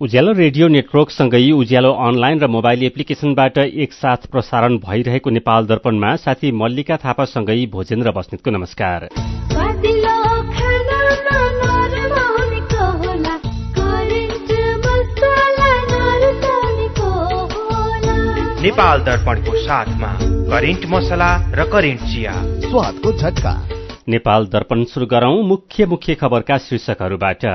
उज्यालो radio नेटवर्कसँगै उज्यालो online र mobile एप्लिकेशनबाट एकसाथ प्रसारण भइरहेको नेपाल दर्पणमा साथी मल्लिका थापासँगै भोजेन्द्र बस्नेतको नमस्कार। नेपाल दर्पणको साथमा करेन्ट मसला र करेन्ट चिया, स्वादको झट्का। नेपाल दर्पण सुरु गरौं मुख्य खबरका शीर्षकहरूबाट।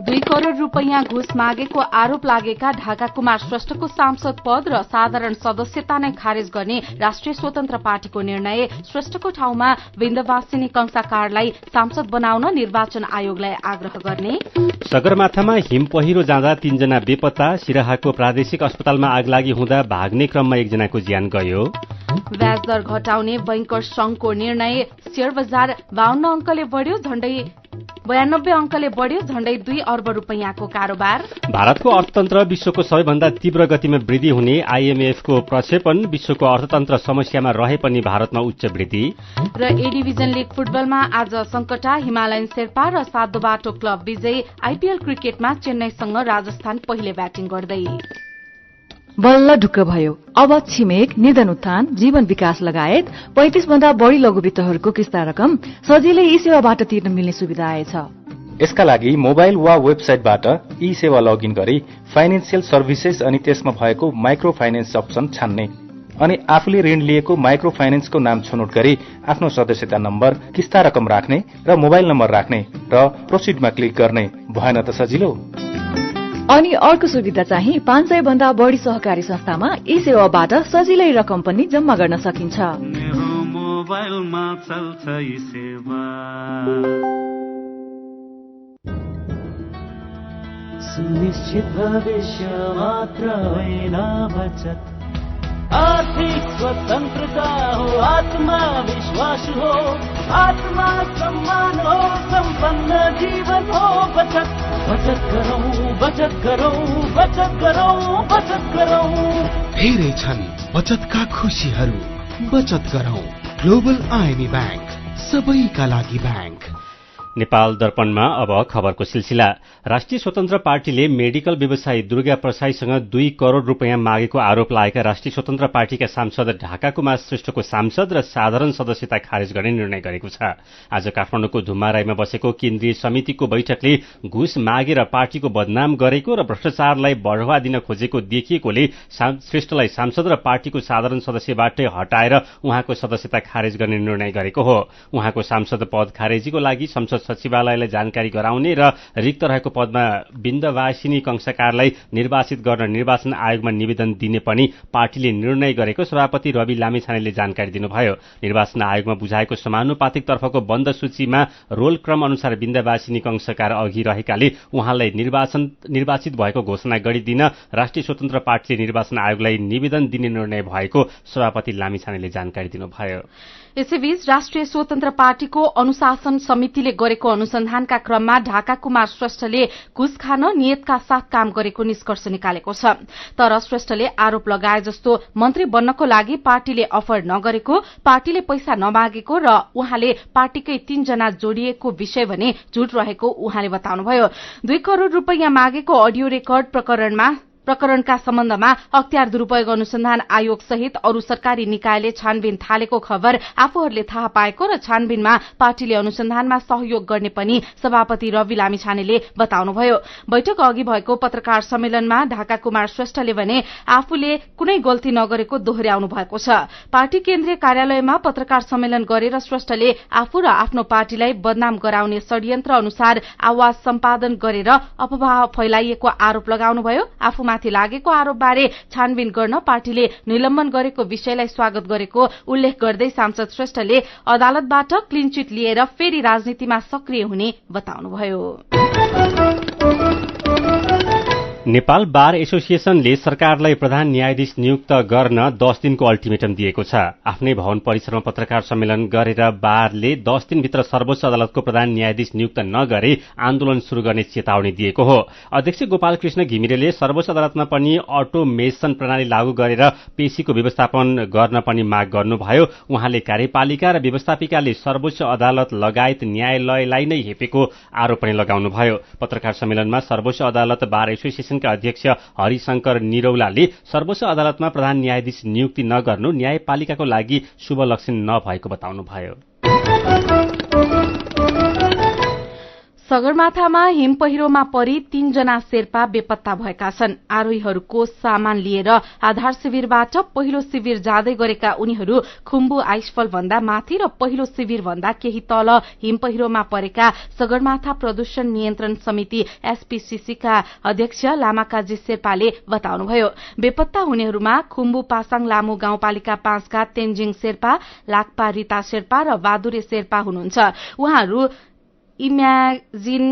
2 करोड़ रूपैयाँ घुस मागेको आरोप लागेका ढाका कुमार श्रेष्ठको सांसद पद र साधारण सदस्यता नै खारेज गर्ने राष्ट्रिय स्वतन्त्र पार्टीको निर्णय। श्रेष्ठको ठाउँमा विन्ध्यवासिनी कंसाकारलाई सांसद बनाउन निर्वाचन आयोगलाई आग्रह गर्ने। सगरमाथामा हिम पहिरो जाँदा 3 जना बेपत्ता। सिराहाको प्रादेशिक अस्पतालमा आगलागी हुँदा भाग्ने क्रममा 1 जनाको ज्यान गयो। ब्याज दर घटाउने बैंकर्स संघको निर्णय। शेयर बजार 52 अंकले बढ्यो, झण्डै 92 अंकले बढ्यो, झण्डै 2 अर्ब रूपैयाँको कारोबार। भारतको अर्थतन्त्र विश्वको सबैभन्दा तीव्र गतिमा वृद्धि हुने आईएमएफको प्रक्षेपण। विश्वको अर्थतन्त्र समस्यामा रहे पनि भारतमा उच्च वृद्धि। र ए डिभिजन लीग फुटबलमा आज संकटा, हिमालयन शेर्पा र सातो बाटो क्लब विजयी। आईपीएल क्रिकेटमा चेन्नईसँग राजस्थान पहिले ब्याटिङ गर्दै। बल्ल ढुक्क भयो। अब छिमेक, निधन उत्थान, जीवन विकास लगायत 35 भन्दा बढ़ी लघुवित्तहरूको किस्ता रकम सजिलै ई सेवाबाट तिर्न मिल्ने सुविधा आएछ। यसका लागि मोबाइल वा वेबसाइटबाट ई सेवा लगइन गरी फाइनेन्शियल सर्भिसेस अनि त्यसमा भएको माइक्रो फाइनेन्स अप्सन छान्ने अनि आफूले ऋण लिएको माइक्रो फाइनेन्सको नाम छनौट गरी आफ्नो सदस्यता नम्बर, किस्ता रकम राख्ने र मोबाइल नम्बर राख्ने र प्रोसिडमा क्लिक गर्ने। भएन त सजिलो? अनि अर्को सुविधा चाहिँ 500 भन्दा बढ़ी सहकारी संस्थामा ई सेवाबाट सजिलै रकम पनि जम्मा गर्न सकिन्छ। मेरो मोबाइलमा चल्छ ई सेवा। सुनिश्चित भविष्य मात्र होइन बचत, आर्थिक स्वतन्त्रता हो, आत्मविश्वास हो, आत्मा सम्मान हो, सम्पन्न जीवन हो। बचत बचत गरौं, बचत गरौं, बचत गरौं, बचत गरौं। धेरै छन् बचतका खुशीहरू, बचत गरौं। ग्लोबल आईएमई बैंक, सबैका लागि बैंक। नेपाल दर्पणमा अब खबरको सिलसिला। राष्ट्रिय स्वतन्त्र पार्टीले मेडिकल व्यवसायी दुर्गा प्रसाईसँग 2 करोड़ रूपैयाँ मागेको आरोप लागेका राष्ट्रिय स्वतन्त्र पार्टीका सांसद ढाका कुमार श्रेष्ठको सांसद र साधारण सदस्यता खारेज गर्ने निर्णय गरेको छ। आज काठमाडौँको धुम्माराईमा बसेको केन्द्रीय समितिको बैठकले घुस मागेर पार्टीको बदनाम गरेको र भ्रष्टाचारलाई बढ़ावा दिन खोजेको देखिएकोले श्रेष्ठलाई सांसद र पार्टीको साधारण सदस्यबाटै हटाएर उहाँको सदस्यता खारेज गर्ने निर्णय गरेको हो। उहाँको सांसद पद खारेजीको लागि संसद सचिवालयलाई जानकारी गराउने र रिक्त रहेको पदमा विन्ध्यवासिनी कंसाकारलाई निर्वाचित गर्न निर्वाचन आयोगमा निवेदन दिने पनि पार्टीले निर्णय गरेको सभापति रवि लामिछानेले जानकारी दिनुभयो। निर्वाचन आयोगमा बुझाएको समानुपातिक तर्फको बन्द सूचीमा रोल क्रम अनुसार विन्ध्यवासिनी कंसाकार अघि रहेकाले उहाँलाई निर्वाचित भएको घोषणा गरिदिन राष्ट्रिय स्वतन्त्र पार्टीले निर्वाचन आयोगलाई निवेदन दिने निर्णय भएको सभापति लामिछानेले जानकारी दिनुभयो। यसैबीच राष्ट्रिय स्वतन्त्र पार्टीको अनुशासन समितिले गरेको अनुसन्धानका क्रममा ढाका कुमार श्रेष्ठले घुस खान नियतका साथ काम गरेको निष्कर्ष निकालेको छ। तर श्रेष्ठले आरोप लगाए जस्तो मन्त्री बन्नको लागि पार्टीले अफर नगरेको, पार्टीले पैसा नमागेको र उहाँले पार्टीकै 3 जना जोडिएको विषय भने झूट रहेको उहाँले बताउनुभयो। 2 करोड़ रूपैयाँ मागेको अडियो रेकर्ड प्रकरणका सम्बन्धमा अख्तियार दुरूपयोग अनुसन्धान आयोग सहित अरू सरकारी निकायले छानबिन थालेको खबर आफूहरूले थाहा पाएको र छानबिनमा पार्टीले अनुसन्धानमा सहयोग गर्ने पनि सभापति रवि लामिछानेले बताउनुभयो। बैठक अघि भएको पत्रकार सम्मेलनमा ढाका कुमार श्रेष्ठले भने आफूले कुनै गल्ती नगरेको दोहोर्याउनु भएको छ। पार्टी केन्द्रीय कार्यालयमा पत्रकार सम्मेलन गरेर श्रेष्ठले आफू र आफ्नो पार्टीलाई बदनाम गराउने षड्यन्त्र अनुसार आवाज सम्पादन गरेर अफवाह फैलाइएको आरोप लगाउनुभयो। आफूमा माथि लागेको आरोपबारे छानबिन गर्न पार्टीले निलम्बन गरेको विषयलाई स्वागत गरेको उल्लेख गर्दै सांसद श्रेष्ठले अदालतबाट क्लिन चिट लिएर फेरि राजनीतिमा सक्रिय हुने बताउनुभयो। नेपाल बार एसोसिएशनले सरकारलाई प्रधान न्यायाधीश नियुक्त गर्न 10 दिनको अल्टिमेटम दिएको छ। आफ्नै भवन परिसरमा पत्रकार सम्मेलन गरेर बारले 10 दिनभित्र सर्वोच्च अदालतको प्रधान न्यायाधीश नियुक्त नगरे आन्दोलन शुरू गर्ने चेतावनी दिएको हो। अध्यक्ष गोपाल कृष्ण घिमिरेले सर्वोच्च अदालतमा पनि अटोमेसन प्रणाली लागू गरेर पेशीको व्यवस्थापन गर्न पनि माग गर्नुभयो। उहाँले कार्यपालिका र व्यवस्थापिकाले सर्वोच्च अदालत लगायत न्यायालयलाई नै हेपेको आरोप पनि लगाउनुभयो। पत्रकार सम्मेलनमा सर्वोच्च अदालत बार एसोसिएसन एसोसिएसनका अध्यक्ष हरिशंकर निरौलाले सर्वोच्च अदालतमा प्रधान न्यायाधीश नियुक्ति नगर्नु न्यायपालिकाको लागि शुभ लक्षण नभएको बताउनुभयो। सगरमाथामा हिम पहिरोमा परि 3 जना शेर्पा बेपत्ता भएका छन्। आरोहीहरूको सामान लिएर आधार शिविरबाट पहिलो शिविर जाँदै गरेका उनीहरू खुम्बु आइसफल भन्दा माथि र पहिलो शिविर भन्दा केही तल हिम पहिरोमा परेका सगरमाथा प्रदूषण नियन्त्रण समिति एसपीसीसी का अध्यक्ष लामाकाजी शेर्पाले बताउनुभयो। बेपत्ता हुनेहरूमा खुम्बु पासाङ लामो गाउँपालिका 5 का तेन्जिङ शेर्पा, लाक्पा रिता शेर्पा र बादुरे शेर्पा हुनुहुन्छ। उहाँहरू इमेजिन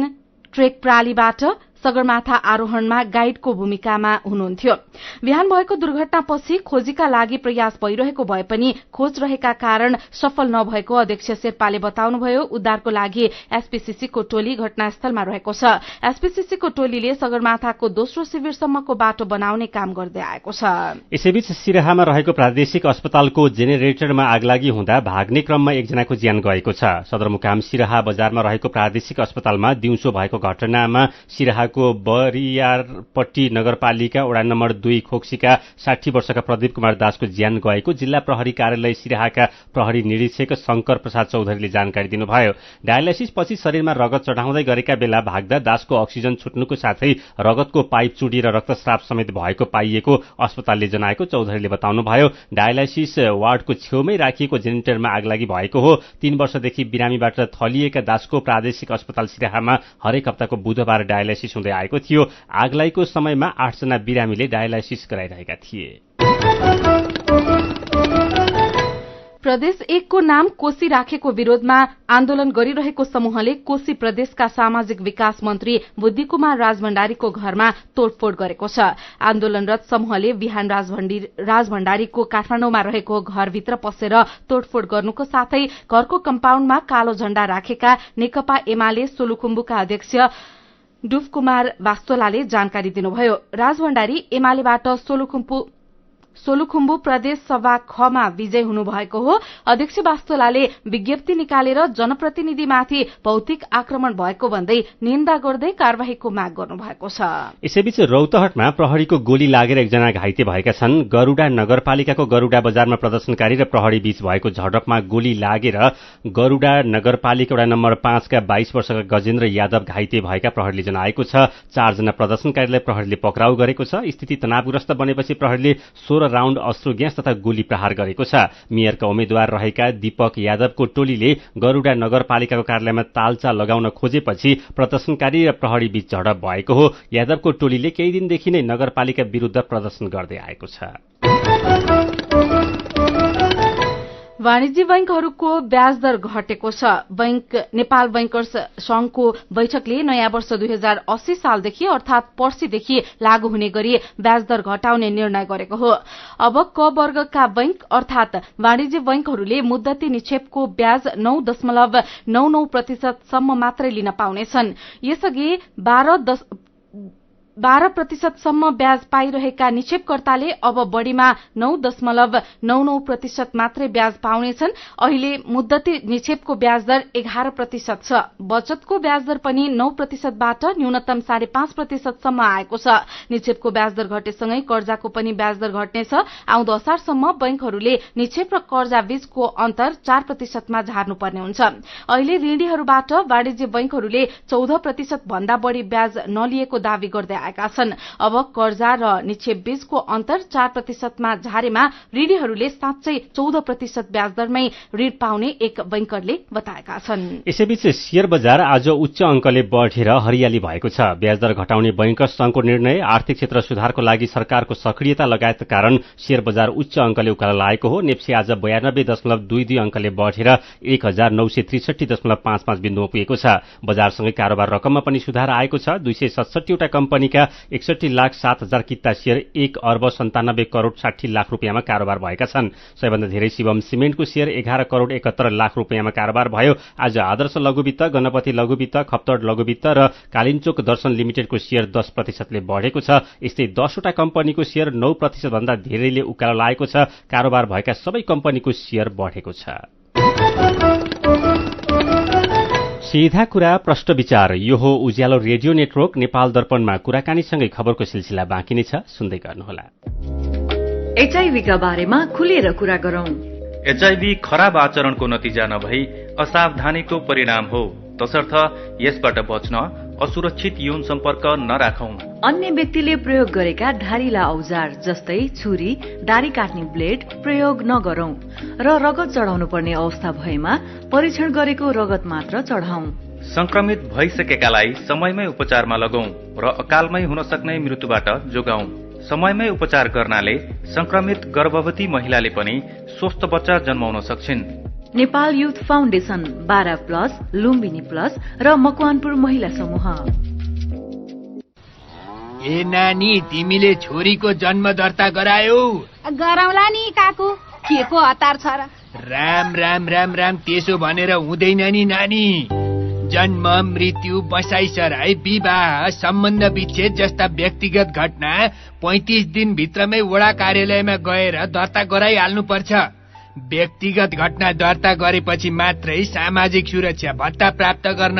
ट्रेक प्रालीबाट सगरमाथा आरोहणमा गाइडको भूमिकामा हुनुहुन्थ्यो। बिहान भएको दुर्घटनापछि खोजीका लागि प्रयास भइरहेको भए पनि खोज रहेका कारण सफल नभएको अध्यक्ष शेर्पाले बताउनुभयो। उद्धारको लागि एसपीसीसीको टोली घटनास्थलमा रहेको छ। एसपीसीसीको टोलीले सगरमाथाको दोस्रो शिविरसम्मको बाटो बनाउने काम गर्दै आएको छ। यसैबीच सिराहामा रहेको प्रादेशिक अस्पतालको जेनेरेटरमा आगलागी हुँदा भाग्ने क्रममा एकजनाको ज्यान गएको छ। सदरमुकाम सिराहा बजारमा रहेको प्रादेशिक अस्पतालमा दिउँसो भएको घटनामा सिराहा बरियारपट्टी नगरपालिका वडा नम्बर 2 खोक्सीका 60 वर्षका प्रदीप कुमार दासको ज्यान गएको जिल्ला प्रहरी कार्यालय सिराहाका प्रहरी निरीक्षक शंकर प्रसाद चौधरीले जानकारी दिनुभयो। डायलाइसिस पछि शरीरमा रगत चढाउँदै गरेका बेला भाग्दा दासको अक्सिजन छुट्नुको साथै रगतको पाइप चुडिएर रक्तस्राव समेत भएको पाइएको अस्पतालले जनाएको चौधरीले बताउनुभयो। डायलाइसिस वार्डको छेउमै राखिएको जेनेरेटरमा आगलागी भएको हो। 3 वर्षदेखि बिरामीबाट थलिएका दासको प्रादेशिक अस्पताल सिराहामा हरेक हप्ताको बुधबार डायलाइसिस हुँदै आएको थियो। आगलागीको समयमा 8 जना बिरामीले डायलाइसिस गराइरहेका थिए। प्रदेश 1 को नाम कोशी राखेको विरोधमा आन्दोलन गरिरहेको समूहले कोशी प्रदेशका सामाजिक विकास मन्त्री बुद्धिकुमार राजभण्डारीको घरमा तोडफोड गरेको छ। आन्दोलनरत समूहले बिहान राजभण्डारीको काठमाडौँमा रहेको घरभित्र पसेर तोडफोड गर्नुको साथै घरको कम्पाउन्डमा कालो झण्डा राखेका नेकपा एमाले सोलुखुम्बुका अध्यक्ष डुफ कुमार वास्तोलाले जानकारी दिनुभयो। राजभण्डारी एमालेबाट सोलुखुम्बु प्रदेश सभा खमा विजय हुनुभएको हो। अध्यक्ष वास्तोलाले विज्ञप्ति निकालेर जनप्रतिनिधिमाथि भौतिक आक्रमण भएको भन्दै निन्दा गर्दै कार्यवाहीको माग गर्नुभएको छ। यसैबीच रौतहटमा प्रहरीको गोली लागेर एकजना घाइते भएका छन्। गरुडा नगरपालिकाको गरुडा बजारमा प्रदर्शनकारी र प्रहरी बीच भएको झडपमा गोली लागेर गरुडा नगरपालिका वडा नम्बर 5 का 22 वर्षका गजेन्द्र यादव घाइते भएका प्रहरीले जनाएको छ। 4 जना प्रदर्शनकारीलाई प्रहरीले पक्राउ गरेको छ। स्थिति तनावग्रस्त बनेपछि प्रहरीले 16 राउण्ड अश्रु ग्यास तथा गोली प्रहार गरेको छ। मेयरका उम्मेद्वार रहेका दीपक यादवको टोलीले गरुडा नगरपालिकाको कार्यालयमा तालचा लगाउन खोजेपछि प्रदर्शनकारी र प्रहरी बीच झडप भएको हो। यादवको टोलीले केही दिनदेखि नै नगरपालिका विरुद्ध प्रदर्शन गर्दै आएको छ। वाणिज्य बैंकहरूको ब्याज दर घटेको छ। नेपाल बैंकर्स संघको बैठकले नयाँ वर्ष 2080 सालदेखि अर्थात पर्सीदेखि लागू हुने गरी ब्याज दर घटाउने निर्णय गरेको हो। अब क वर्गका बैंक अर्थात वाणिज्य बैंकहरूले मुद्दती निक्षेपको ब्याज 9.99% सम्म मात्रै लिन पाउनेछन्। यसअघि 12% सम्म ब्याज पाइरहेका निक्षेपकर्ताले अब बढ़ीमा 9.99% मात्रै ब्याज पाउनेछन्। अहिले मुद्दती निक्षेपको ब्याज दर 11% छ। बचतको ब्याज दर पनि 9% बाट न्यूनतम 5.5% सम्म आएको छ। निक्षेपको ब्याज दर घटेसँगै कर्जाको पनि ब्याज दर घट्नेछ। आउँदो असारसम्म बैंकहरूले निक्षेप र कर्जा बीचको अन्तर 4% मा झार्नुपर्ने हुन्छ। अहिले ऋणीहरूबाट वाणिज्य बैंकहरूले 14% भन्दा बढ़ी ब्याज नलिएको दावी गर्दै आएका छन्। अब कर्जा र निक्षेप बीचको अन्तर 4% मा झारेमा ऋणीहरूले साँच्चै 14% ब्याज दरमै ऋण पाउने एक बैंकरले बताएका छन्। यसैबीच शेयर बजार आज उच्च अंकले बढेर हरियाली भएको छ। ब्याज दर घटाउने बैंकर्स संघको निर्णय, आर्थिक क्षेत्र सुधारको लागि सरकारको सक्रियता लगायतका कारण शेयर बजार उच्च अंकले उकालो लागेको हो। नेप्से आज 92.22 अंकले बढेर 1963.55 बिन्दुमा पुगेको छ। बजारसँगै कारोबार रकममा पनि सुधार आएको छ। 267 वटा कम्पनीका 61,07,000 किता शेयर 1,97,60,00,000 रुपियाँमा कारोबार भएका छन्। सबैभन्दा धेरै शिवम सिमेन्टको शेयर 11,71,00,000 रुपियाँमा कारोबार भयो। आज आदर्श लघुवित्त, गणपति लघुवित्त, खप्तड लघुवित्त र कालिन्चोक दर्शन लिमिटेडको शेयर 10% बढेको छ। यस्तै 10 वटा कम्पनीको शेयर 9% भन्दा धेरैले उकालो लागेको छ। कारोबार भएका सबै कम्पनीको शेयर बढेको छ। सीधा कुरा प्रष्ट विचार यो हो उज्यालो रेडियो नेटवर्क नेपाल दर्पणमा कुराकानीसँगै खबरको सिलसिला बाँकी नै छ, सुन्दै गर्नुहोला। एचआईभीका बारेमा खुलेर कुरा गरौं। एचआईभी खराब आचरणको नतिजा नभई असावधानीको परिणाम हो, तसर्थ यसबाट बच्न असुरक्षित यौन सम्पर्क नराखौं। अन्य व्यक्तिले प्रयोग गरेका धारिला औजार जस्तै छुरी, दारी काट्ने ब्लेड प्रयोग नगरौं र रगत चढाउनु पर्ने अवस्था भएमा परीक्षण गरेको रगत मात्र चढाउँ। संक्रमित भइसकेकालाई समयमै उपचारमा लगाउँ र अकालमै हुन सक्ने मृत्युबाट जोगाउँ। समयमै उपचार गर्नाले संक्रमित गर्भवती महिलाले पनि स्वस्थ बच्चा जन्माउन सक्छिन्। Nepal youth foundation 12+, Lumbini plus र मकवानपुर महिला समूह। ए नानी, तिमीले छोरीको जन्म दर्ता गरायौ? गराउला नि काकु, के को हतार छ र? राम राम राम राम, त्यसो भनेर हुँदैन नि नानी। जन्म, मृत्यु, बसाइसराई, विवाह, सम्बन्ध विच्छेद जस्ता व्यक्तिगत घटना 35 दिनभित्रमै वडा कार्यालयमा गएर दर्ता गराइहाल्नु पर्छ। व्यक्तिगत घटना दर्ता गरेपछि मात्रै सामाजिक सुरक्षा भत्ता प्राप्त गर्न,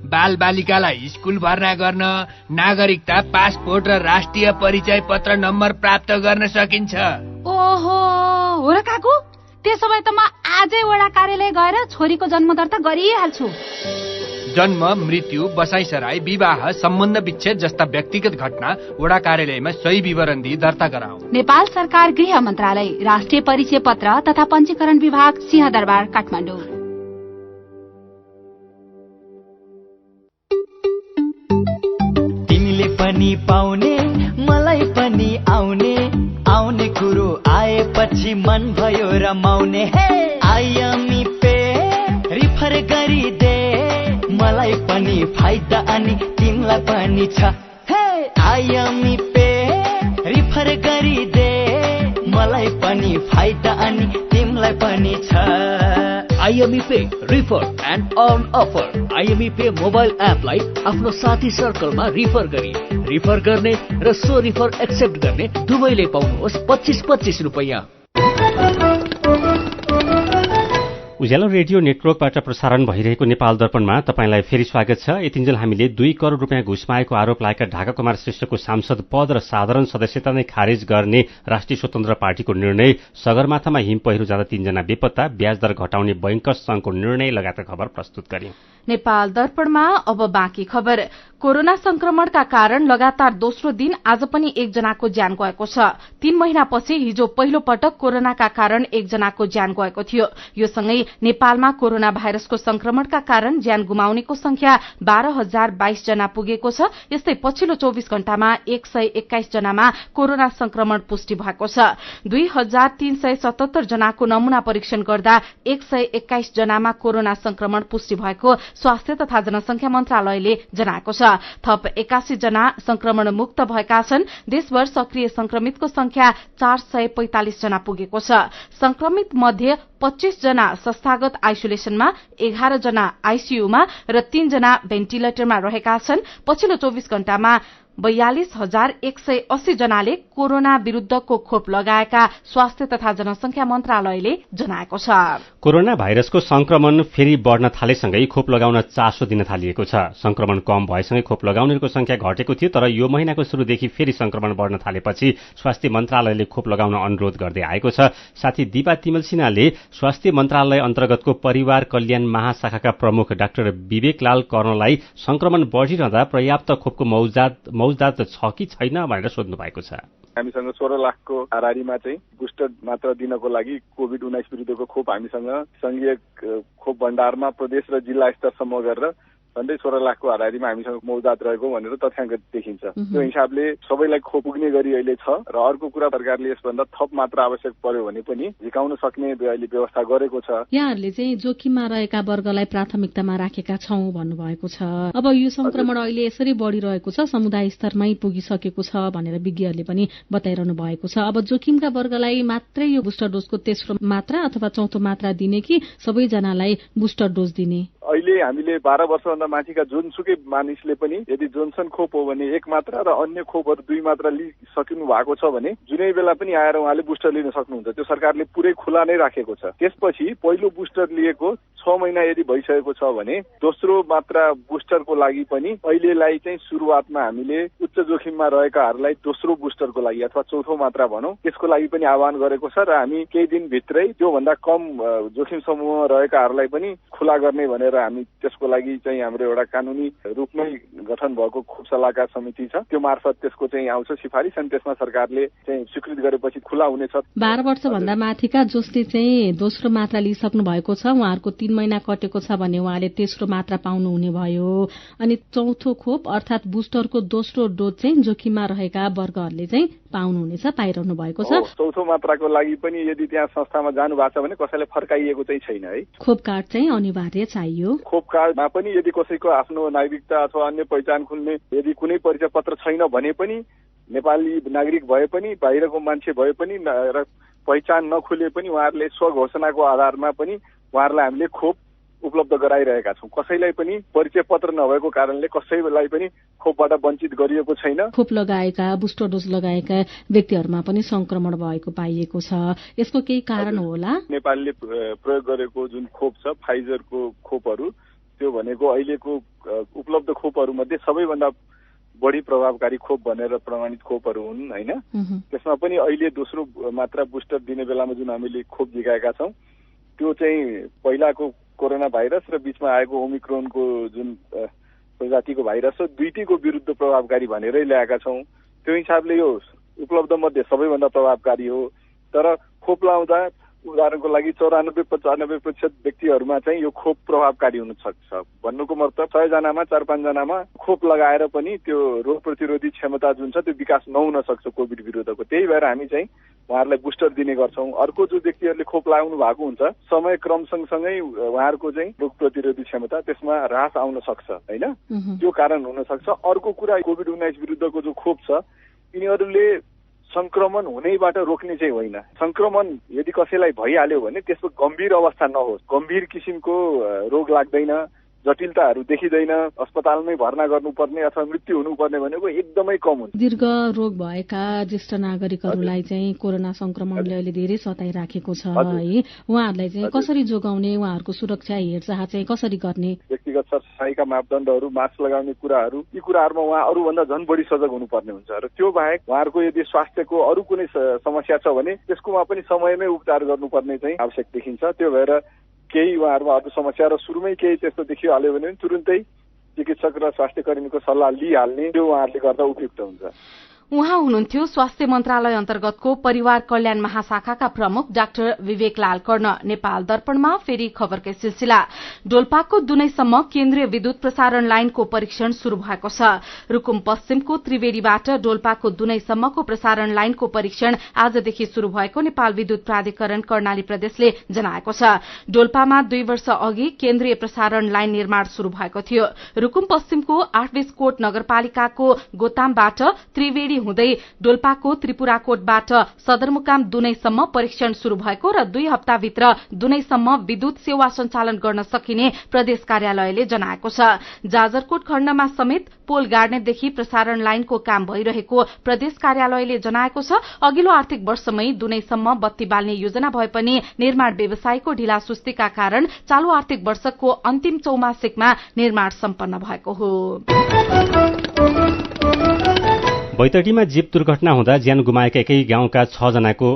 बाल बालिकालाई स्कुल भर्ना गर्न, नागरिकता, पासपोर्ट र राष्ट्रिय परिचय पत्र नम्बर प्राप्त गर्न सकिन्छ। ओहो, हो र काकु, त्यसो भए त म आजै वडा कार्यालय गएर छोरीको जन्म दर्ता गरिहाल्छु। जन्म, मृत्यु, बसाइसराई, विवाह, सम्बन्ध विच्छेद जस्ता व्यक्तिगत घटना वडा कार्यालयमा सही विवरण दिई दर्ता गराऊ। नेपाल सरकार गृह मन्त्रालय, राष्ट्रिय परिचय पत्र तथा पञ्जीकरण विभाग, सिंहदरबार, काठमाडौँ। तिमीले पनि पाउने, मलाई पनि आउने, आउने कुरो आएपछि मन भयो रमाउने। हे आयामी पे रिफर गरिदे, मलाई पनि फाइदा अनि तिमीलाई पनि छ। हे आयामी पे रिफर गरिदे, मलाई पनि फाइदा अनि तिमीलाई पनि छ। IME pay refer and earn offer. IME pay mobile एपलाई आफ्नो साथी सर्कलमा रिफर गरी रिफर गर्ने र सो रिफर एक्सेप्ट गर्ने दुवैले पाउनुहोस् 25-25 रुपैयाँ। उज्यालो रेडियो नेटवर्कबाट प्रसारण भइरहेको नेपाल दर्पणमा तपाईंलाई फेरि स्वागत छ। यतिन्जेल हामीले 2 करोड़ रुपियाँ घुस मागेको आरोप लागेका ढाका कुमार श्रेष्ठको सांसद पद र साधारण सदस्यता नै खारेज गर्ने राष्ट्रिय स्वतन्त्र पार्टीको निर्णय, सगरमाथामा हिम पहिरो जाँदा 3 जना बेपत्ता, ब्याज दर घटाउने बैंकर्स संघको निर्णय लगायतका खबर प्रस्तुत गर्यौं। नेपाल दर्पणमा अब बाँकी खबर। कोरोना संक्रमणका कारण लगातार दोस्रो दिन आज पनि 1 जनाको ज्यान गएको छ। 3 महिनापछि हिजो पहिलो पटक कोरोनाका कारण 1 जनाको ज्यान गएको थियो। यो सँगै नेपालमा कोरोना भाइरसको संक्रमणका कारण ज्यान गुमाउनेको संख्या 12,022 जना पुगेको छ। यस्तै पछिल्लो 24 घण्टामा 121 जनामा कोरोना संक्रमण पुष्टि भएको छ। 2,377 जनाको नमूना परीक्षण गर्दा 121 जनामा कोरोना संक्रमण पुष्टि भएको स्वास्थ्य तथा जनसंख्या मन्त्रालयले जनाएको छ। थप 81 जना संक्रमण मुक्त भएका छन्। देशभर सक्रिय संक्रमितको संख्या 445 जना पुगेको छ। संक्रमित मध्ये 25 जना संस्थागत आइसोलेसनमा, 11 जना आईसीयूमा र 3 जना भेन्टिलेटरमा रहेका छन्। पछिल्लो 24 घण्टामा 42,180 जनाले कोरोना विरूद्धको खोप लगाएका स्वास्थ्य तथा जनसंख्या मन्त्रालयले जनाएको छ। कोरोना भाइरसको संक्रमण फेरि बढ़न थालेसँगै खोप लगाउन चासो दिन थालिएको छ। संक्रमण कम भएसँगै खोप लगाउनेको संख्या घटेको थियो, तर यो महिनाको शुरूदेखि फेरि संक्रमण बढ़न थालेपछि स्वास्थ्य मन्त्रालयले खोप लगाउन अनुरोध गर्दै आएको छ। साथै दिपा तिमल सिन्हाले स्वास्थ्य मन्त्रालय अन्तर्गतको परिवार कल्याण महाशाखाका प्रमुख डाक्टर विवेकलाल कर्णलाई संक्रमण बढ़िरहँदा पर्याप्त खोपको मौजदात छ कि छैन भनेर सोध्नु भएको छ। हामीसँग 16 लाखको हाराहारीमा चाहिँ बुस्टर मात्रा दिनको लागि कोभिड-19 विरुद्धको खोप हामीसँग संघीय खोप भण्डारमा प्रदेश र जिल्ला स्तरसम्म गरेर झन्डै 16 लाखको हाराहारीमा हामीसँग मौजदात रहेको भनेर तथ्याङ्क देखिन्छ। त्यो हिसाबले सबैलाई खोप पुग्ने गरी अहिले छ र अर्को कुरा सरकारले यसभन्दा थप मात्रा आवश्यक पर्यो भने पनि झिकाउन सक्ने अहिले व्यवस्था गरेको छ। यहाँहरूले चाहिँ जोखिममा रहेका वर्गलाई प्राथमिकतामा राखेका छौं भन्नुभएको छ। अब यो संक्रमण अहिले यसरी बढ़िरहेको छ, समुदाय स्तरमै पुगिसकेको छ भनेर विज्ञहरूले पनि बताइरहनु भएको छ। अब जोखिमका वर्गलाई मात्रै यो बुस्टर डोजको तेस्रो मात्रा अथवा चौथो मात्रा दिने कि सबैजनालाई बुस्टर डोज दिने? अहिले हामीले 12 वर्षभन्दा माथिका जुनसुकै मानिसले पनि यदि जोन्सन खोप हो भने 1 मात्रा र अन्य खोपहरू 2 मात्रा लिइसक्नु भएको छ भने जुनै बेला पनि आएर उहाँले बुस्टर लिन सक्नुहुन्छ। त्यो सरकारले पुरै खुला नै राखेको छ। त्यसपछि पहिलो बुस्टर लिएको 6 महिना यदि भइसकेको छ भने दोस्रो मात्रा बुस्टरको लागि पनि अहिलेलाई चाहिँ सुरुवातमा हामीले उच्च जोखिममा रहेकाहरूलाई दोस्रो बुस्टरको लागि अथवा चौथो मात्रा भनौँ त्यसको लागि पनि आह्वान गरेको छ र हामी केही दिनभित्रै त्योभन्दा कम जोखिम समूहमा रहेकाहरूलाई पनि खुला गर्ने भनेर हामी त्यसको लागि चाहिँ हाम्रो एउटा कानुनी रूपमै गठन भएको खोप सल्लाहकार समिति छ। त्यो मार्फत त्यसको चाहिँ आउँछ सिफारिस अनि त्यसमा सरकारले चाहिँ स्वीकृत गरेपछि खुला हुनेछ। 12 वर्षभन्दा माथिका जसले चाहिँ दोस्रो मात्रा लिइसक्नु भएको छ उहाँहरूको 3 महिना कटेको छ भने उहाँले तेस्रो मात्रा पाउनुहुने भयो। अनि चौथो खोप अर्थात् बुस्टरको दोस्रो डोज चाहिँ जोखिममा रहेका वर्गहरूले चाहिँ पाउनुहुनेछ, पाइरहनु भएको छ। चौथो मात्राको लागि पनि यदि त्यहाँ संस्थामा जानु भएको छ भने कसैले फर्काइएको चाहिँ छैन है। खोप कार्ड चाहिँ अनिवार्य चाहियो। खोप कार्डमा पनि यदि कसैको आफ्नो नागरिकता अथवा अन्य पहिचान खुल्ने यदि कुनै परिचय पत्र छैन भने पनि नेपाली नागरिक भए पनि बाहिरको मान्छे भए पनि र पहिचान नखुले पनि उहाँहरूले स्वघोषणाको आधारमा पनि उहाँहरूलाई हामीले खोप उपलब्ध गराइरहेका छौँ। कसैलाई पनि परिचय पत्र नभएको कारणले कसैलाई पनि खोपबाट वञ्चित गरिएको छैन। खोप लगाएका बुस्टर डोज लगाएका व्यक्तिहरूमा पनि संक्रमण भएको पाइएको छ। यसको केही कारण होला? नेपालले प्रयोग गरेको जुन खोप छ फाइजरको खोपहरू त्यो भनेको अहिलेको उपलब्ध खोपहरूमध्ये सबैभन्दा बढी प्रभावकारी खोप भनेर प्रमाणित खोपहरू हुन् हैन। त्यसमा पनि अहिले दोस्रो मात्रा बुस्टर दिने बेलामा जुन हामीले खोप दिएका छौँ त्यो चाहिँ पहिलाको कोरोना भाइरस र बीचमा आएको ओमिक्रोनको जुन प्रजातिको भाइरस हो दुईटैको विरुद्ध प्रभावकारी भनेरै ल्याएका छौँ। त्यो हिसाबले यो उपलब्ध मध्ये सबैभन्दा प्रभावकारी हो। तर खोप लाउँदा उदाहरणको लागि 94-95% व्यक्तिहरूमा चाहिँ यो खोप प्रभावकारी हुन सक्छ। भन्नुको मतलब 100 जनामा 4-5 जनामा खोप लगाएर पनि त्यो रोग प्रतिरोधी क्षमता जुन छ त्यो विकास नहुन सक्छ कोभिड विरुद्धको। त्यही भएर हामी चाहिँ उहाँहरूलाई बुस्टर दिने गर्छौँ। अर्को जो व्यक्तिहरूले खोप लगाउनु भएको हुन्छ समय क्रम सँगसँगै उहाँहरूको चाहिँ रोग प्रतिरोधी क्षमता त्यसमा ह्रास आउन सक्छ हैन। त्यो कारण हुन सक्छ। अर्को कुरा कोभिड-19 विरुद्धको जो खोप छ यिनीहरूले संक्रमण हुनैबाट रोक्ने चाहिँ होइन। संक्रमण यदि कसैलाई भइहाल्यो भने त्यसको गम्भीर अवस्था नहोस्, गम्भीर किसिमको रोग लाग्दैन, जटिलताहरू देखिँदैन, अस्पतालमै भर्ना गर्नुपर्ने अथवा मृत्यु हुनुपर्ने भनेको एकदमै कम हुन्छ। दीर्घ रोग भएका ज्येष्ठ नागरिकहरूलाई चाहिँ कोरोना संक्रमणले अहिले धेरै सताइराखेको छ है। उहाँहरूलाई चाहिँ कसरी जोगाउने, उहाँहरूको सुरक्षा हेरचाह चाहिँ कसरी गर्ने? व्यक्तिगत सरसफाइका मापदण्डहरू, मास्क लगाउने कुराहरू, यी कुराहरूमा उहाँ अरूभन्दा झन् बढी सजग हुनुपर्ने हुन्छ। र त्यो बाहेक उहाँहरूको यदि स्वास्थ्यको अरू कुनै समस्या छ भने त्यसकोमा पनि समयमै उपचार गर्नुपर्ने चाहिँ आवश्यक देखिन्छ। त्यो भएर केही उहाँहरूमा अरू समस्या र सुरुमै केही त्यस्तो देखिहाल्यो भने तुरुन्तै चिकित्सक र स्वास्थ्य कर्मीको सल्लाह लिइहाल्ने त्यो उहाँहरूले गर्दा उपयुक्त हुन्छ। उहाँ हुनुहुन्थ्यो स्वास्थ्य मन्त्रालय अन्तर्गतको परिवार कल्याण महाशाखाका प्रमुख डाक्टर विवेक लाल कर्ण। नेपाल दर्पणमा फेरि खबरकै सिलसिला। डोल्पाको दुनैसम्म केन्द्रीय विद्युत प्रसारण लाइनको परीक्षण शुरू भएको छ। रुकुम पश्चिमको त्रिवेणीबाट डोल्पाको दुनैसम्मको प्रसारण लाइनको परीक्षण आजदेखि शुरू भएको नेपाल विद्युत प्राधिकरण कर्णाली प्रदेशले जनाएको छ। डोल्पामा 2 वर्ष अघि केन्द्रीय प्रसारण लाइन निर्माण शुरू भएको थियो। रुकुम पश्चिमको 8 कोट नगरपालिकाको गोतामबाट त्रिवेणी हुँदै डोल्पाको त्रिपुराकोटबाट सदरमुकाम दुनैसम्म परीक्षण शुरू भएको र 2 हप्ताभित्र दुनैसम्म विद्युत सेवा सञ्चालन गर्न सकिने प्रदेश कार्यालयले जनाएको छ। जाजरकोट खण्डमा समेत पोल गाड्नेदेखि प्रसारण लाइनको काम भइरहेको प्रदेश कार्यालयले जनाएको छ। अघिल्लो आर्थिक वर्षमै दुनैसम्म बत्ती बाल्ने योजना भए पनि निर्माण व्यवसायको ढिलासुस्तीका कारण चालू आर्थिक वर्षको अन्तिम चौमासिकमा निर्माण सम्पन्न भएको हो। बैतडीमा जीप दुर्घटना हुँदा ज्यान गुमाएका एकै गाउँका 6 जनाको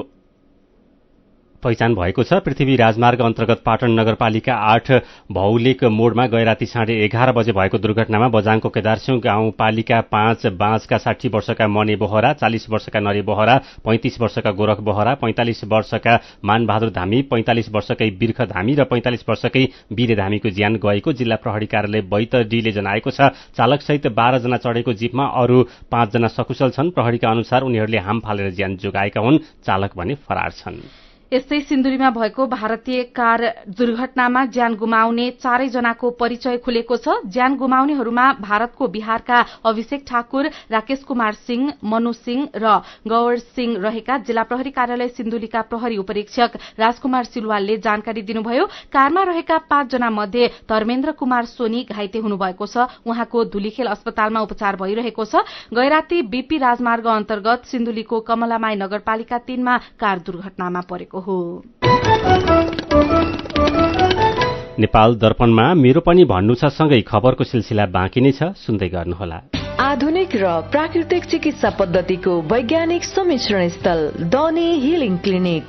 पहिचान भएको छ। पृथ्वी राजमार्ग अन्तर्गत पाटन नगरपालिका 8 भौलिक मोडमा गैराती साढे 11 बजे भएको दुर्घटनामा बजाङको केदारसिंह गाउँपालिका 5 बाँचका 60 वर्षका मने बोहरा, 40 वर्षका नरे बोहरा, 35 वर्षका गोरख बोहरा, 45 वर्षका मानबहादुर धामी, 45 वर्षकै बिर्ख धामी र 45 वर्षकै वीर धामीको ज्यान गएको जिल्ला प्रहरी कार्यालय बैतडीले जनाएको छ। चालकसहित 12 जना चढेको जीपमा अरू 5 जना सकुशल छन्। प्रहरीका अनुसार उनीहरूले हाम फालेर ज्यान जोगाएका हुन्। चालक भने फरार छन्। यस्तै सिन्धुलीमा भएको भारतीय कार दुर्घटनामा ज्यान गुमाउने 4 जनाको परिचय खुलेको छ। ज्यान गुमाउनेहरूमा भारतको बिहारका अभिषेक ठाकुर, राकेश कुमार सिंह, मनु सिंह र गौर सिंह रहेका जिल्ला प्रहरी कार्यालय सिन्धुलीका प्रहरी उपरीक्षक राजकुमार सिलवालले जानकारी दिनुभयो। कारमा रहेका 5 जना मध्ये धर्मेन्द्र कुमार सोनी घाइते हुनुभएको छ। उहाँको धुलीखेल अस्पतालमा उपचार भइरहेको छ। गैराती बीपी राजमार्ग अन्तर्गत सिन्धुलीको कमलामाई नगरपालिका 3 मा कार दुर्घटनामा परेको हो। नेपाल दर्पणमा मेरो पनि भन्नु छ सँगै खबरको सिलसिला बाँकी नै छ, सुन्दै गर्नुहोला। आधुनिक र प्राकृतिक चिकित्सा पद्धतिको वैज्ञानिक सम्मिश्रण स्थल डनी हिलिङ क्लिनिक।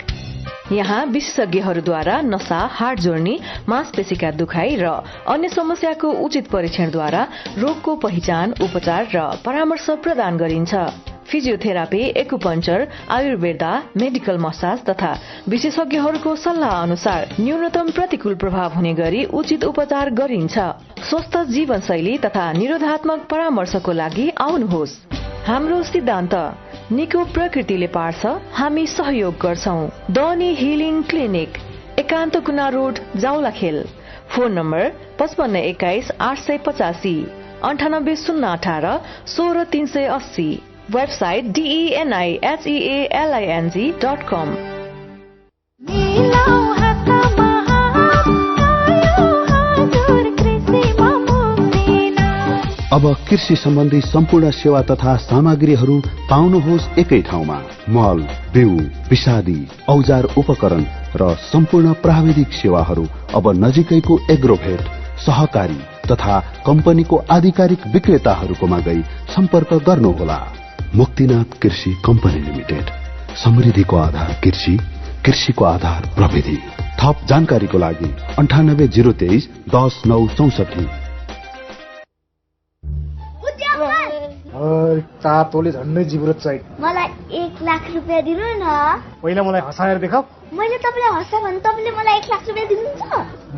यहाँ विशेषज्ञहरूद्वारा नसा, हाड जोड्नी, मांसपेशीका दुखाइ र अन्य समस्याको उचित परीक्षणद्वारा रोगको पहिचान, उपचार र परामर्श प्रदान गरिन्छ। Physiotherapy, acupuncture, Ayurveda, medical massage तथा विशेषज्ञहरूको सल्लाह अनुसार न्यूनतम प्रतिकूल प्रभाव हुने गरी उचित उपचार गरिन्छ। स्वस्थ जीवनशैली तथा निरोधात्मक परामर्शको लागि आउनुहोस्। हाम्रो सिद्धान्त निको प्रकृतिले पार्छ, हामी सहयोग गर्छौं। डनी हिलिङ क्लिनिक, एकान्त कुना road, Jawalakhel. Phone number 5521 885, 98 018 16380। Website DENIHEALING.com। अब कृषि सम्बन्धी सम्पूर्ण सेवा तथा सामग्रीहरू पाउनुहोस् एकै ठाउँमा। मल, बिउ, विषादी, औजार उपकरण र सम्पूर्ण प्राविधिक सेवाहरू अब नजिकैको एग्रोभेट, सहकारी तथा कम्पनीको आधिकारिक विक्रेताहरूकोमा गई सम्पर्क गर्नुहोला। मुक्तिनाथ कृषि कम्पनी लिमिटेड, समृद्धिको आधार कृषि, कृषिको आधार प्रविधि। थप जानकारीको लागि 98 023 10 964। तातोले झन्डै जिब्रो चाहियो। मलाई 1 लाख रुपैयाँ दिनु न। पहिला मलाई हँसाएर देखाऊ। मैले तपाईलाई हँसा भने तपाईले मलाई 1 लाख रुपैयाँ दिनुहुन्छ?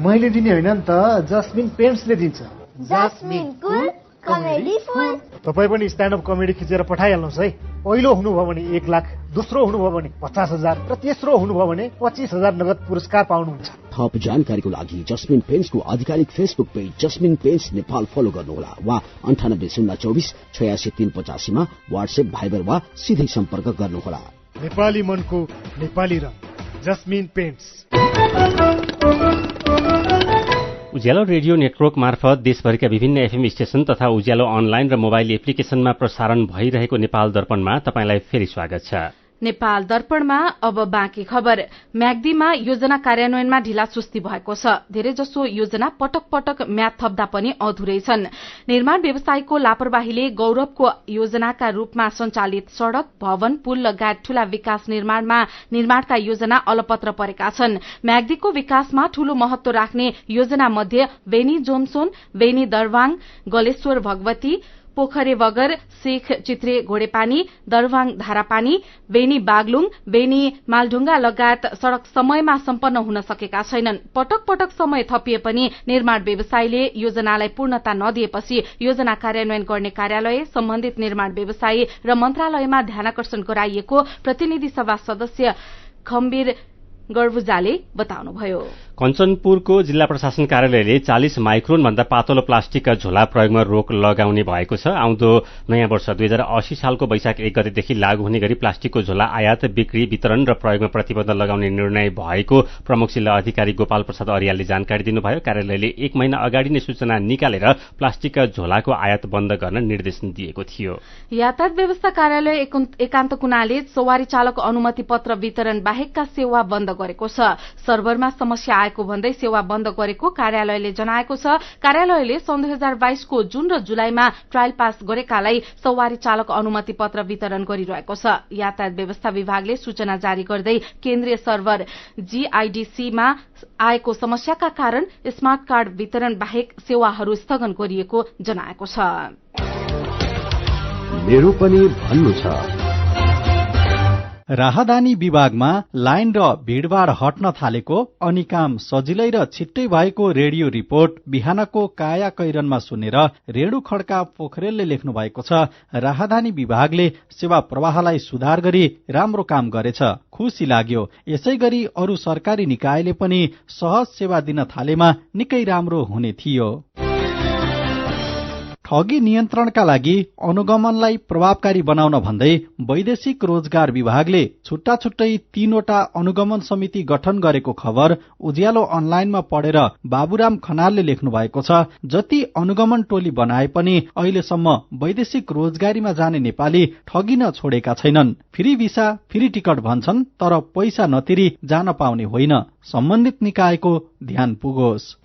मैले दिने होइन नि त, जस्मिन पेन्ट्सले दिन्छ। जस्मिन कुल कमेडी फुल। तपाई पनि स्ट्यान्ड अप कमेडी खिचेर पठाइहाल्नुहोस् है। पहिलो हुनुभयो भने 1 लाख, दोस्रो हुनुभयो भने 50,000 र तेस्रो हुनुभयो भने 25,000 नगद पुरस्कार पाउनुहुन्छ। थप जानकारीको लागि जस्मिन पेन्ट्सको आधिकारिक फेसबुक पेज जस्मिन पेन्ट्स नेपाल फलो गर्नुहोला वा 98 024 86 385 मा व्हाट्सएप, भाइबर वा सिधै सम्पर्क गर्नुहोला। नेपाली मनको नेपाली रङ, जस्मिन पेन्ट्स। उज्यालो रेडियो नेटवर्क मार्फत देशभरिका विभिन्न एफएम स्टेशन तथा उज्यालो अनलाइन र मोबाइल एप्लिकेशनमा प्रसारण भइरहेको नेपाल दर्पणमा तपाईंलाई फेरि स्वागत छ। नेपाल दर्पणमा अब बाँकी खबर। म्याग्दीमा योजना कार्यान्वयनमा ढिलासुस्ती भएको छ। धेरैजसो योजना पटक पटक म्याद थप्दा पनि अधुरै छन्। निर्माण व्यवसायको लापरवाहीले गौरवको योजनाका रूपमा सञ्चालित सड़क, भवन, पुल लगायत ठूला विकास निर्माणका योजना अलपत्र परेका छन्। म्याग्दीको विकासमा ठूलो महत्व राख्ने योजना मध्ये बेनी जोमसोन, बेनी दरवाङ, गलेश्वर भगवती, पोखरे बगर, शेख चित्रे घोडेपानी, दरवाङ धारापानी, बेनी बागलुङ, बेनी मालढुङ्गा लगायत सड़क समयमा सम्पन्न हुन सकेका छैनन्। पटक पटक समय थपिए पनि निर्माण व्यवसायीले योजनालाई पूर्णता नदिएपछि योजना कार्यान्वयन गर्ने कार्यालय, सम्बन्धित निर्माण व्यवसायी र मन्त्रालयमा ध्यानाकर्षण गराइएको प्रतिनिधि सभा सदस्य खम्बीर गर्बुजाले बताउनुभयो। कञ्चनपुरको जिल्ला प्रशासन कार्यालयले 40 माइक्रोन भन्दा पातलो प्लास्टिकका झोला प्रयोगमा रोक लगाउने भएको छ। आउँदो नयाँ वर्ष 2080 सालको वैशाख 1 गतेदेखि लागू हुने गरी प्लास्टिकको झोला आयात, बिक्री, वितरण र प्रयोगमा प्रतिबन्ध लगाउने निर्णय भएको प्रमुख जिल्ला अधिकारी गोपाल प्रसाद अर्यालले जानकारी दिनुभयो। कार्यालयले 1 महिना अगाडि नै सूचना निकालेर प्लास्टिकका झोलाको आयात बन्द गर्न निर्देशन दिएको थियो। यातायात व्यवस्था कार्यालय एकान्त कुनाले सवारी चालक अनुमति पत्र वितरण बाहेकका सेवा बन्द गरेको छ। सर्भरमा समस्या आएको भन्दै सेवा बन्द गरेको कार्यालयले जनाएको छ। कार्यालयले सन् 2022 को जून र जुलाईमा ट्रायल पास गरेकालाई सवारी चालक अनुमति पत्र वितरण गरिरहेको छ। यातायात व्यवस्था विभागले सूचना जारी गर्दै केन्द्रीय सर्भर जीआईडीसीमा आएको समस्याका कारण स्मार्ट कार्ड वितरण बाहेक सेवाहरू स्थगन गरिएको जनाएको छ। मेरो पनि भन्नु छ। राहदानी विभागमा लाइन र भीड़भाड़ हट्न थालेको अनि काम सजिलै र छिट्टै भएको रेडियो रिपोर्ट बिहानको काया कैरनमा सुनेर रेणु खड्का पोखरेलले लेख्नु भएको छ। राहदानी विभागले सेवा प्रवाहलाई सुधार गरी राम्रो काम गरेछ, खुशी लाग्यो। यसै गरी अरू सरकारी निकायले पनि सहज सेवा दिन थालेमा निकै राम्रो हुने थियो। ठगी नियन्त्रणका लागि अनुगमनलाई प्रभावकारी बनाउन भन्दै वैदेशिक रोजगार विभागले छुट्टा छुट्टै 3 वटा अनुगमन समिति गठन गरेको खबर उज्यालो अनलाइनमा पढेर बाबुराम खनालले लेख्नु भएको छ। जति अनुगमन टोली बनाए पनि अहिलेसम्म वैदेशिक रोजगारीमा जाने नेपाली ठगिन छोडेका छैनन्। फ्री भिसा फ्री टिकट भन्छन्, तर पैसा नतिरी जान पाउने होइन। सम्बन्धित निकायको ध्यान पुगोस्।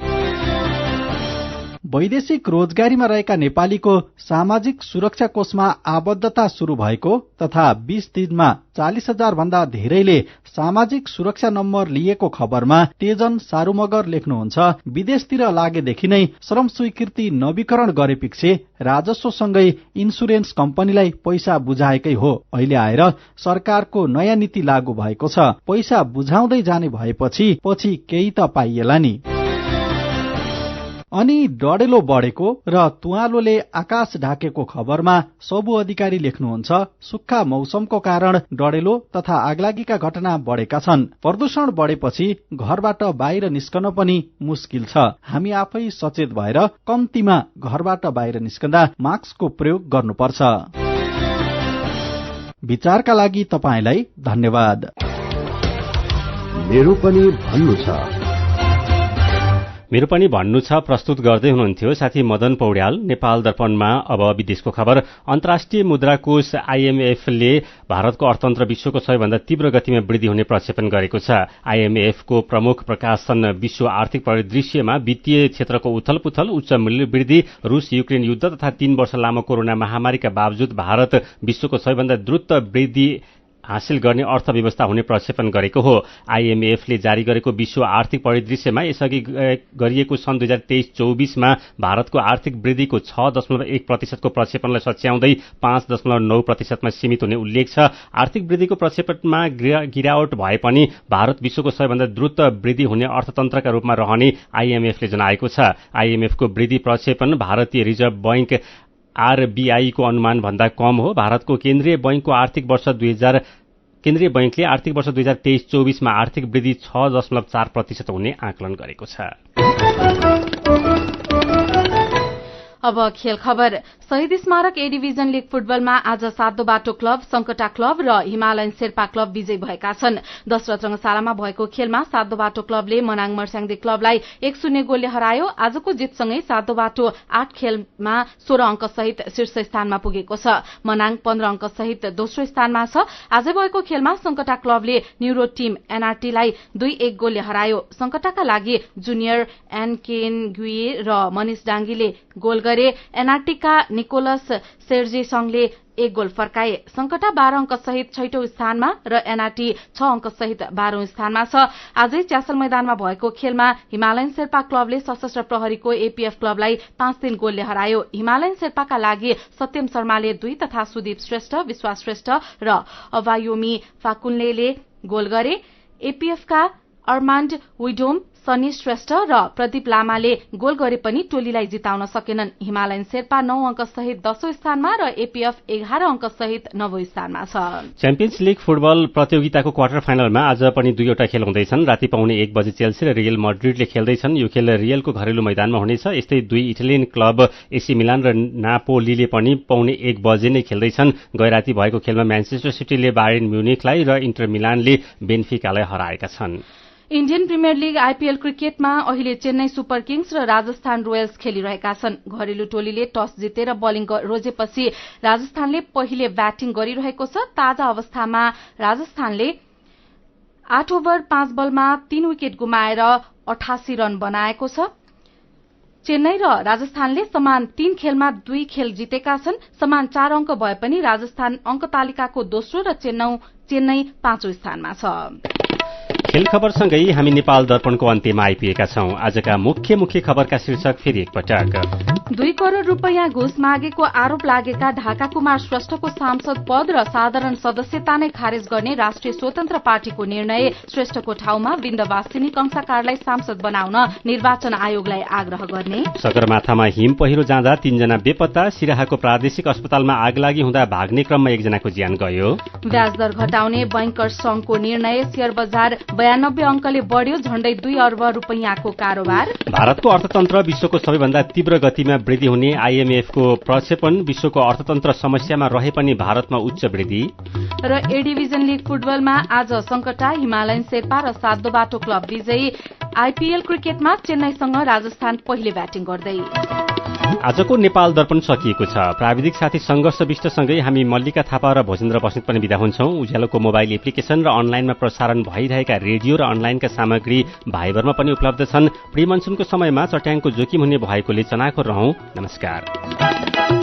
वैदेशिक रोजगारीमा रहेका नेपालीको सामाजिक सुरक्षा कोषमा आबद्धता शुरू भएको तथा 20 दिनमा 40,000 भन्दा धेरैले सामाजिक सुरक्षा नम्बर लिएको खबरमा तेजन सारुमगर लेख्नुहुन्छ। विदेशतिर लागेदेखि नै श्रम स्वीकृति नवीकरण गरेपछि राजस्वसँगै इन्सुरेन्स कम्पनीलाई पैसा बुझाएकै हो। अहिले आएर सरकारको नयाँ नीति लागू भएको छ। पैसा बुझाउँदै जाने भएपछि पछि केही त पाइएला नि। अनि डडेलो बढेको र तुवालोले आकाश ढाकेको खबरमा सबु अधिकारी लेख्नुहुन्छ। सुक्खा मौसमको कारण डडेलो तथा आगलागीका घटना बढेका छन्। प्रदूषण बढेपछि घरबाट बाहिर निस्कन पनि मुस्किल छ। हामी आफै सचेत भएर कम्तीमा घरबाट बाहिर निस्कँदा मास्कको प्रयोग गर्नुपर्छ। विचारका लागि तपाईलाई धन्यवाद। मेरो पनि भन्नु छ। मेरो पनि भन्नु छ प्रस्तुत गर्दै हुनुहुन्थ्यो साथी मदन पौड्याल। नेपाल दर्पणमा अब विदेशको खबर। अन्तर्राष्ट्रिय मुद्रा कोष आईएमएफले भारतको अर्थतन्त्र विश्वको सबैभन्दा तीव्र गतिमा वृद्धि हुने प्रक्षेपण गरेको छ। आईएमएफको प्रमुख प्रकाशन विश्व आर्थिक परिदृश्यमा वित्तीय क्षेत्रको उथलपुथल, उच्च मूल्य वृद्धि, रूस युक्रेन युद्ध तथा 3 वर्ष लामो कोरोना महामारीका बावजुद भारत विश्वको सबैभन्दा द्रुत वृद्धि हासिल गर्ने अर्थव्यवस्था हुने प्रक्षेपण गरेको हो। आईएमएफले जारी गरेको विश्व आर्थिक परिदृश्यमा यसअघि गरिएको सन् 2023-24 मा भारतको आर्थिक वृद्धिको 6.1% को प्रक्षेपणलाई सच्याउँदै 5.9% मा सीमित हुने उल्लेख छ। आर्थिक वृद्धिको प्रक्षेपणमा गिरावट भए पनि भारत विश्वको सबैभन्दा द्रुत वृद्धि हुने अर्थतन्त्रका रूपमा रहने आईएमएफले जनाएको छ। आईएमएफको वृद्धि प्रक्षेपण भारतीय रिजर्भ बैंक आरबीआई को अनुमान भन्दा कम हो। भारतको केन्द्रीय बैंकले आर्थिक वर्ष 2023-24 मा आर्थिक वृद्धि 6.4% हुने आकलन गरेको छ। अब खेल खबर। शहीद स्मारक ए डिभिजन लीग फुटबलमा आज सातो बाटो क्लब, संकटा क्लब र हिमालयन शेर्पा क्लब विजयी भएका छन्। दशरथ रंगशालामा भएको खेलमा सातो बाटो क्लबले मनाङ मर्स्याङदी क्लबलाई 1-0 गोलले हरायो। आजको जितसँगै सातो बाटो 8 खेलमा 16 अंक सहित शीर्ष स्थानमा पुगेको छ। मनाङ 15 अंक सहित दोस्रो स्थानमा छ। आज भएको खेलमा संकटा क्लबले न्यूरो टीम एनआरटीलाई 2-1 गोलले हरायो। संकटाका लागि जुनियर एनकेन गुए र मनिष डांगीले गोल गरे। एनआरटीका निकोलस सेर्जेसङले 1 गोल फर्काए। संकटा 12 अंक सहित 6औं स्थानमा र एनआरटी 6 अंक सहित 12औं स्थानमा छ। आजै च्यासल मैदानमा भएको खेलमा हिमालयन शेर्पा क्लबले सशस्त्र प्रहरीको एपीएफ क्लबलाई 5-3 गोलले हरायो। हिमालयन शेर्पाका लागि सत्यम शर्माले 2 तथा सुदीप श्रेष्ठ, विश्वास श्रेष्ठ र अवायोमी फाकुनले गोल गरे। एपीएफका अर्माण्ड विडोम, सनी श्रेष्ठ र प्रदीप लामाले गोल गरे पनि टोलीलाई जिताउन सकेनन्। हिमालयन शेर्पा 9 अंक सहित 10औं स्थानमा र एपीएफ 11 अंक सहित 9औं स्थानमा छ। च्याम्पियन्स लीग फुटबल प्रतियोगिताको क्वार्टर फाइनलमा आज पनि 2वटा खेल हुँदैछन्। राति पाउने 1 बजे चेल्सी र रियल मड्रिडले खेल्दैछन्। यो खेल रियलको घरेलु मैदानमा हुनेछ। यस्तै 2 इटालियन क्लब एसी मिलान र नापोलीले पनि पाउने 1 बजे नै खेल्दैछन्। गैराती भएको खेलमा म्यानचेस्टर सिटीले बायर्न म्युनिखलाई र इन्टर मिलानले बेन्फिकालाई हराएका छन्। इण्डियन प्रिमियर लीग आईपीएल क्रिकेटमा अहिले चेन्नई सुपर किङ्स र राजस्थान रोयल्स खेलिरहेका छन्। घरेलु टोलीले टस जितेर बलिङ रोजेपछि राजस्थानले पहिले ब्याटिङ गरिरहेको छ। ताजा अवस्थामा राजस्थानले 8 ओभर 5 बलमा 3 विकेट गुमाएर 88 रन बनाएको छ। चेन्नई र राजस्थानले समान 3 खेलमा 2 खेल जितेका छन्। समान 4 अंक भए पनि राजस्थान अंक तालिकाको दोस्रो र चेन्नई 5औं स्थानमा छ। खेल खबरसँगै हामी नेपाल दर्पणको अन्त्यमा आइपुगेका छौं। आजका मुख्य खबरका शीर्षक फेरि एकपटक। 2 करोड़ रूपैयाँ घुस मागेको आरोप लागेका ढाका कुमार श्रेष्ठको सांसद पद र साधारण सदस्यता नै खारेज गर्ने राष्ट्रिय स्वतन्त्र पार्टीको निर्णय। श्रेष्ठको ठाउँमा विन्दवासिनी कंसाकारलाई सांसद बनाउन निर्वाचन आयोगलाई आग्रह गर्ने। सगरमाथामा हिम पहिरो जाँदा 3 जना बेपत्ता। सिराहाको प्रादेशिक अस्पतालमा आगलागी हुँदा भाग्ने क्रममा 1 जनाको ज्यान गयो। ब्याजदर घटाउने बैंकर्स संघको निर्णय। शेयर बजार 92 अंकले बढ्यो। झण्डै 2 अर्ब रूपैयाँको कारोबार। भारतको अर्थतन्त्र विश्वको सबैभन्दा तीव्र गतिमा वृद्धि हुने आईएमएफको प्रक्षेपण। विश्वको अर्थतन्त्र समस्यामा रहे पनि भारतमा उच्च वृद्धि। र ए डिभिजन लीग फुटबलमा आज संकटा, हिमालयन शेर्पा र सातो बाटो क्लब विजयी। आईपीएल क्रिकेटमा चेन्नईसँग राजस्थान पहिले ब्याटिङ गर्दै। आजको नेपाल दर्पण सकिएको छ। प्राविधिक साथी संघर्ष विष्टसँगै हामी मल्लिका थापा र भोजेन्द्र बस्नेत पनि बिदा हुन्छौं। उज्यालोको मोबाइल एप्लिकेशन र अनलाइनमा प्रसारण भइरहेका रेडियो र अनलाइनका सामग्री भाइबरमा पनि उपलब्ध छन्। प्री मनसुनको समयमा चट्याङको जोखिम हुने भएकोले चनाखो रहौं। नमस्कार।